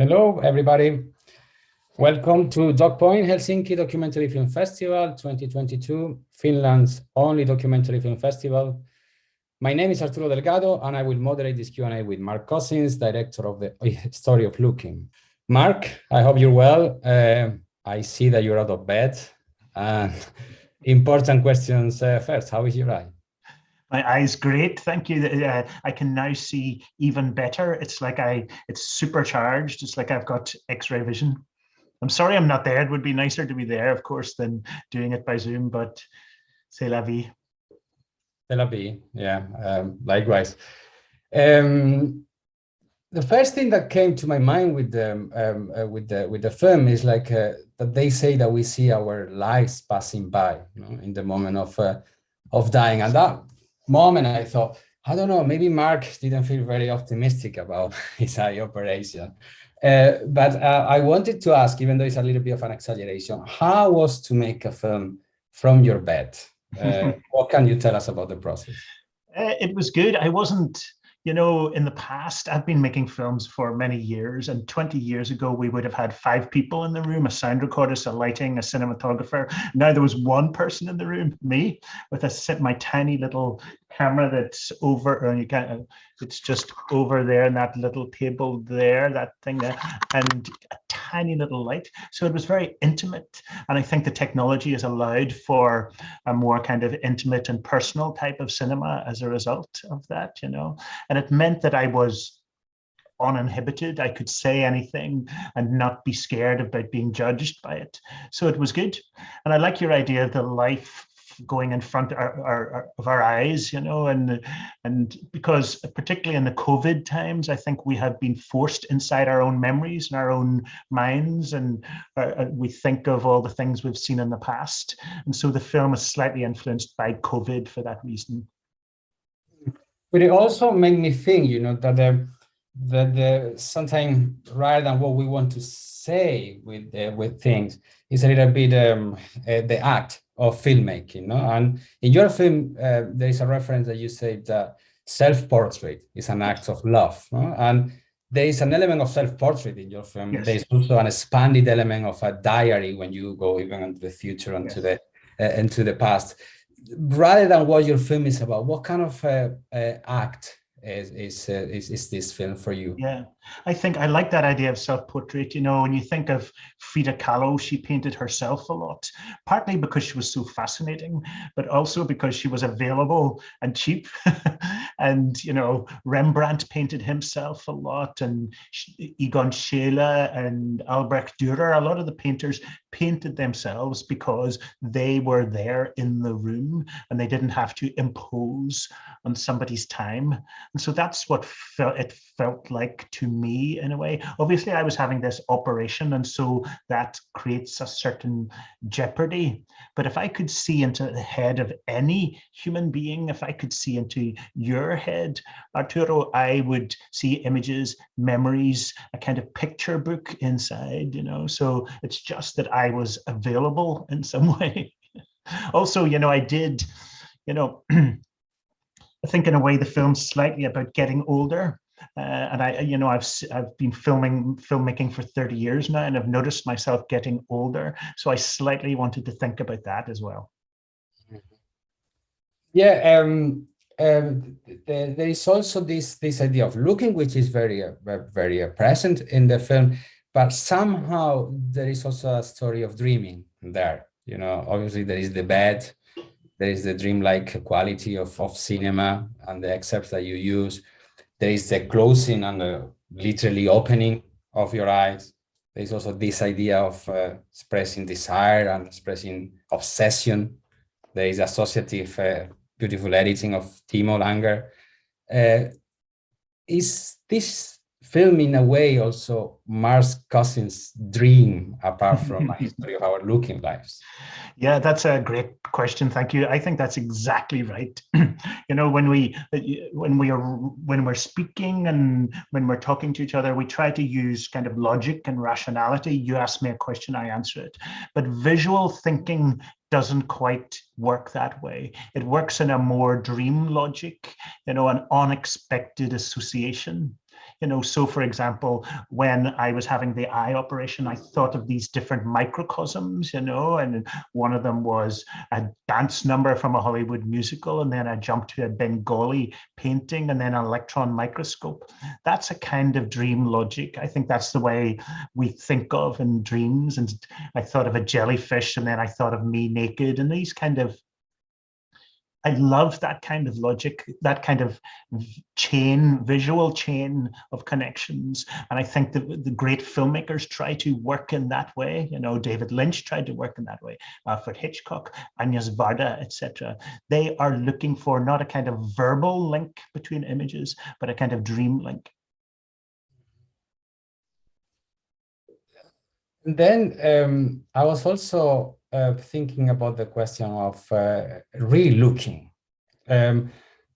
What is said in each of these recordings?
Hello, everybody. Welcome to DocPoint Helsinki Documentary Film Festival 2022, Finland's only documentary film festival. My name is Arturo Delgado, and I will moderate this Q&A with Mark Cousins, director of the Story of Looking. Mark, I hope you're well. I see that you're out of bed. Important questions first. How is your eye? My eye's great, thank you. I can now see even better. It's like it's supercharged. It's like I've got X-ray vision. I'm sorry I'm not there. It would be nicer to be there, of course, than doing it by Zoom, but c'est la vie. C'est la vie, yeah, likewise. The first thing that came to my mind with the film is like that they say that we see our lives passing by, in the moment of dying. At that moment, I thought, I don't know, maybe Mark didn't feel very optimistic about his eye operation. But I wanted to ask, even though it's a little bit of an exaggeration, how was to make a film from your bed? What can you tell us about the process? It was good. I wasn't, in the past, I've been making films for many years, and 20 years ago, we would have had 5 people in the room, a sound recordist, a lighting, a cinematographer. Now there was one person in the room, me, with my tiny little camera that's over, and it's just over there in that little table there, that thing there, and a tiny little light. So it was very intimate. And I think the technology has allowed for a more kind of intimate and personal type of cinema as a result of that, And it meant that I was uninhibited. I could say anything and not be scared about being judged by it. So it was good. And I like your idea of the life going in front of our eyes, and because particularly in the COVID times, I think we have been forced inside our own memories and our own minds, and we think of all the things we've seen in the past. And so the film is slightly influenced by COVID for that reason. But it also made me think, that sometimes rather than what we want to say with things, is a little bit the act of filmmaking, And in your film, there is a reference that you say that self-portrait is an act of love, And there is an element of self-portrait in your film. Yes. There is also an expanded element of a diary when you go even into the future, into the past. Rather than what your film is about, what kind of act is this film for you? Yeah, I think I like that idea of self-portrait. When you think of Frida Kahlo, she painted herself a lot, partly because she was so fascinating, but also because she was available and cheap. And, Rembrandt painted himself a lot, and Egon Schiele and Albrecht Dürer, a lot of the painters painted themselves because they were there in the room and they didn't have to impose on somebody's time. And so that's what it felt like to me in a way. Obviously, I was having this operation, and so that creates a certain jeopardy. But if I could see into the head of any human being, if I could see into your head, Arturo, I would see images, memories, a kind of picture book inside, So it's just that I was available in some way. Also, I did, I think in a way the film's slightly about getting older, and I've been filmmaking for 30 years now, and I've noticed myself getting older. So I slightly wanted to think about that as well. Yeah, there is also this idea of looking, which is very present in the film, but somehow there is also a story of dreaming there. Obviously there is the bed. There is the dreamlike quality of cinema and the excerpts that you use. There is the closing and the literally opening of your eyes. There is also this idea of expressing desire and expressing obsession. There is associative, beautiful editing of Timo Langer. Is this film in a way also Mark Cousins' dream, apart from a history of our looking lives? Yeah, that's a great question. Thank you. I think that's exactly right. When we're speaking and when we're talking to each other, we try to use kind of logic and rationality. You ask me a question, I answer it. But visual thinking doesn't quite work that way. It works in a more dream logic, an unexpected association. So for example, when I was having the eye operation, I thought of these different microcosms, and one of them was a dance number from a Hollywood musical, and then I jumped to a Bengali painting, and then an electron microscope. That's a kind of dream logic. I think that's the way we think of in dreams. And I thought of a jellyfish, and then I thought of me naked, and these kind of, I love that kind of logic, that kind of visual chain of connections. And I think that the great filmmakers try to work in that way. David Lynch tried to work in that way, Alfred Hitchcock, Agnes Varda, etc. They are looking for not a kind of verbal link between images, but a kind of dream link. And then I was also thinking about the question of re-looking,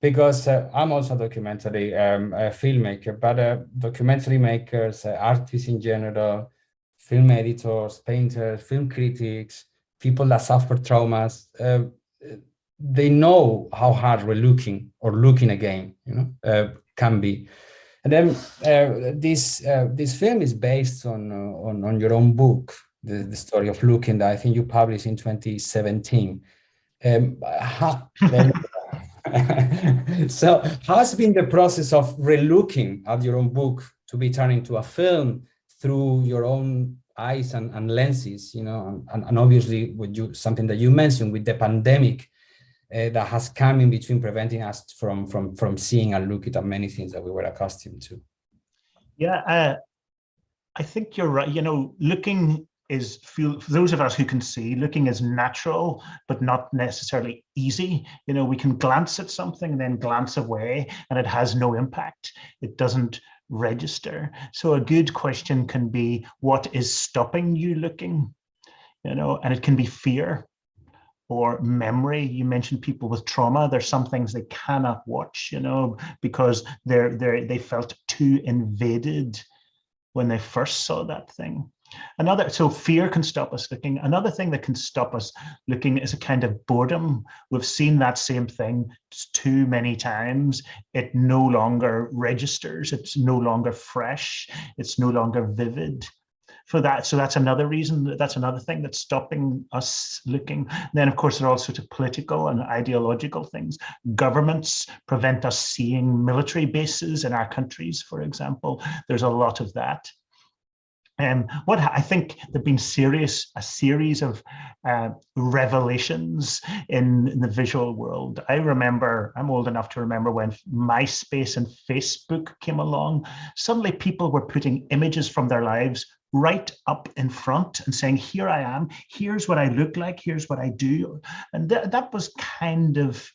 because I'm also a documentary filmmaker, but documentary makers, artists in general, film editors, painters, film critics, people that suffer traumas, they know how hard re-looking or looking again, can be. And then this film is based on your own book, the story of looking, that I think you published in 2017. So how has been the process of re-looking at your own book to be turned into a film through your own eyes and lenses, and obviously with something that you mentioned with the pandemic, that has come in between, preventing us from seeing and looking at many things that we were accustomed to. Yeah, I think you're right. Looking is, for those of us who can see, looking is natural, but not necessarily easy. We can glance at something and then glance away, and it has no impact. It doesn't register. So a good question can be, what is stopping you looking? And it can be fear or memory. You mentioned people with trauma. There's some things they cannot watch, because they felt too invaded when they first saw that thing. So fear can stop us looking. Another thing that can stop us looking is a kind of boredom. We've seen that same thing too many times. It no longer registers. It's no longer fresh. It's no longer vivid. So that's another reason, that's another thing that's stopping us looking. And then, of course, there are all sorts of political and ideological things. Governments prevent us seeing military bases in our countries, for example. There's a lot of that. What I think there've been a series of revelations in the visual world. I'm old enough to remember when MySpace and Facebook came along. Suddenly people were putting images from their lives right up in front and saying, here I am, here's what I look like, here's what I do. And that was kind of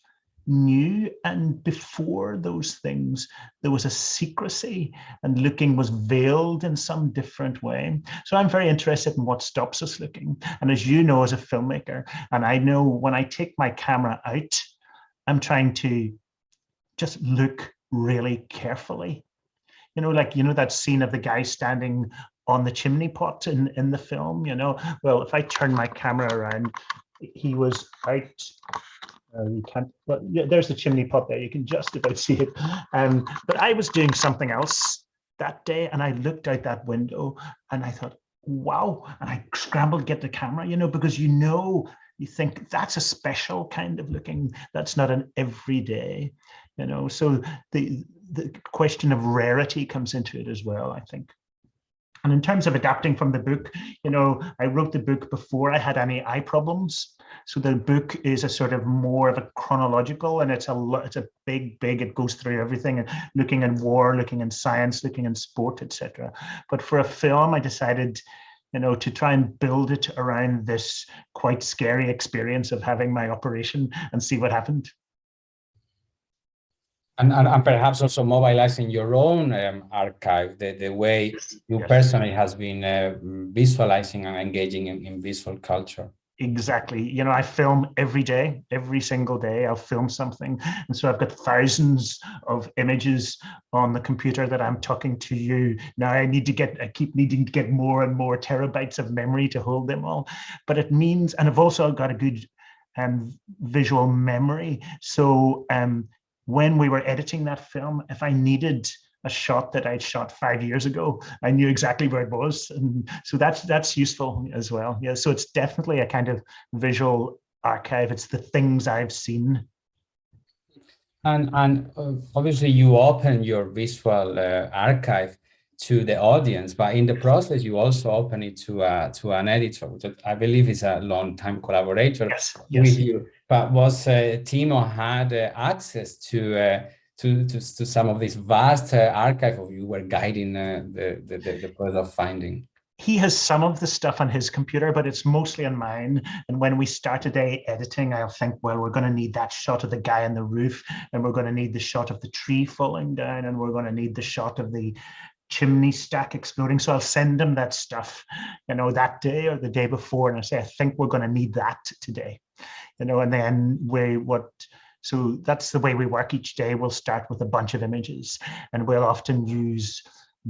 new. And before those things, there was a secrecy, and looking was veiled in some different way. So I'm very interested in what stops us looking. And as you know, as a filmmaker, and I know when I take my camera out, I'm trying to just look really carefully. That scene of the guy standing on the chimney pot in the film, well, if I turn my camera around, he was out. You can't, but yeah, there's the chimney pot there. You can just about see it. But I was doing something else that day, and I looked out that window and I thought, wow. And I scrambled to get the camera, because you think that's a special kind of looking. That's not an everyday, So the question of rarity comes into it as well, I think. And in terms of adapting from the book, I wrote the book before I had any eye problems. So the book is a sort of more of a chronological, and it's a big, it goes through everything, and looking in war, looking in science, looking in sport, etc. But for a film, I decided, to try and build it around this quite scary experience of having my operation and see what happened. And perhaps also mobilizing your own archive, the way you personally has been visualizing and engaging in visual culture. Exactly. I film every day, every single day. I'll film something. And so I've got thousands of images on the computer that I'm talking to you. Now I keep needing to get more and more terabytes of memory to hold them all. But it means, and I've also got a good visual memory. So when we were editing that film, if I needed a shot that I'd shot 5 years ago. I knew exactly where it was, and so that's useful as well. Yeah, so it's definitely a kind of visual archive. It's the things I've seen. And obviously you open your visual archive to the audience, but in the process you also open it to an editor, which I believe is a long-time collaborator Yes, with yes. you. But was Timo had access to some of this vast archive of you were guiding the process of finding? He has some of the stuff on his computer, but it's mostly on mine. And when we start a day editing, I'll think, well, we're going to need that shot of the guy on the roof, and we're going to need the shot of the tree falling down, and we're going to need the shot of the chimney stack exploding. So I'll send him that stuff, that day or the day before, and I say, I think we're going to need that today, and then so that's the way we work each day. We'll start with a bunch of images, and we'll often use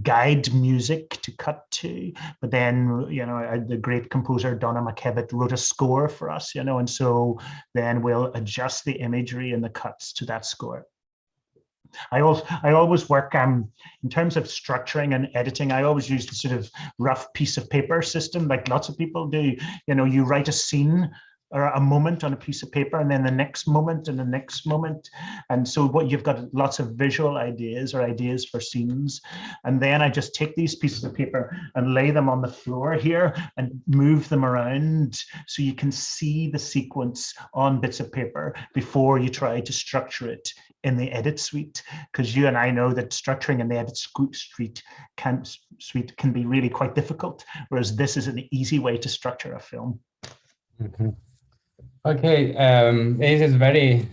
guide music to cut to, but then the great composer Donna McKevitt wrote a score for us, and so then we'll adjust the imagery and the cuts to that score. I always work in terms of structuring and editing. I always use the sort of rough piece of paper system, like lots of people do. You write a scene or a moment on a piece of paper, and then the next moment and the next moment. And so what you've got lots of visual ideas or ideas for scenes. And then I just take these pieces of paper and lay them on the floor here and move them around so you can see the sequence on bits of paper before you try to structure it in the edit suite, because you and I know that structuring in the edit suite can be really quite difficult, whereas this is an easy way to structure a film. Mm-hmm. Okay, this is very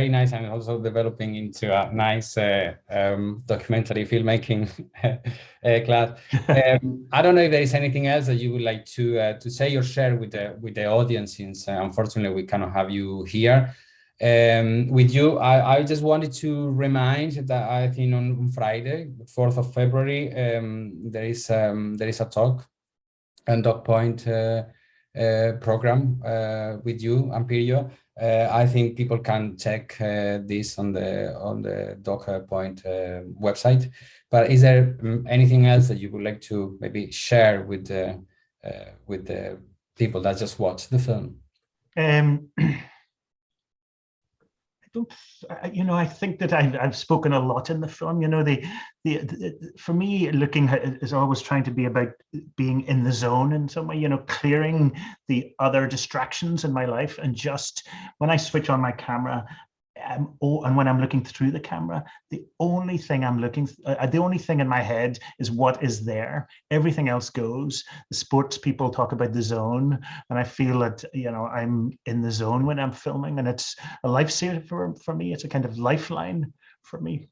nice, and also developing into a nice documentary filmmaking class. I don't know if there is anything else that you would like to say or share with the audience, since unfortunately we cannot have you here with you. I just wanted to remind that I think on Friday, 4th of February, there is a talk and DocPoint program with you, Ampirio. I think people can check this on the DocPoint website. But is there anything else that you would like to maybe share with the people that just watch the film? I think that I've spoken a lot in the film. For me, looking is always trying to be about being in the zone in some way, clearing the other distractions in my life, and just when I switch on my camera, and when I'm looking through the camera, the only thing in my head is what is there. Everything else goes. The sports people talk about the zone, and I feel that I'm in the zone when I'm filming, and it's a lifesaver for me. It's a kind of lifeline for me.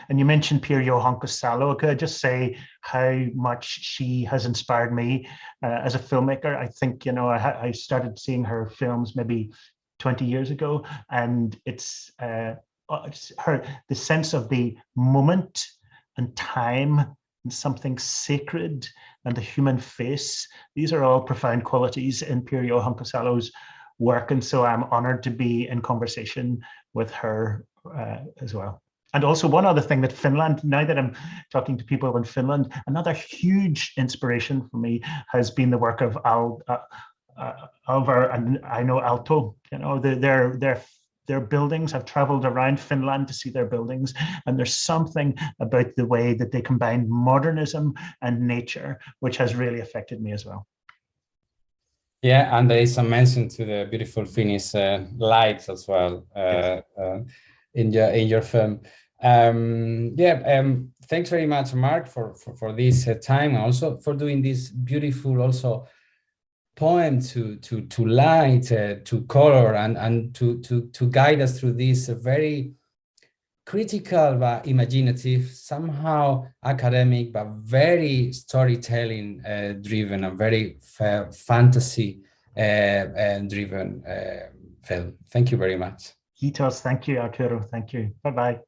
And you mentioned Pirjo Honkosalo. Could I just say how much she has inspired me as a filmmaker? I think I started seeing her films maybe 20 years ago, and it's the sense of the moment and time and something sacred and the human face. These are all profound qualities in Pirjo Honkosalo's work, and so I'm honored to be in conversation with her as well. And also one other thing that Finland, now that I'm talking to people in Finland, another huge inspiration for me has been the work of Alvar and Aino Aalto. Their buildings. I've traveled around Finland to see their buildings, and there's something about the way that they combine modernism and nature, which has really affected me as well. Yeah, and there is some mention to the beautiful Finnish lights as well in your film. Thanks very much, Mark, for this time, and also for doing this beautiful also poem to light, to color, and to guide us through this very critical but imaginative, somehow academic but very storytelling driven and very fantasy driven film. Thank you very much. Kiitos. Thank you, Arturo. Thank you. Bye-bye.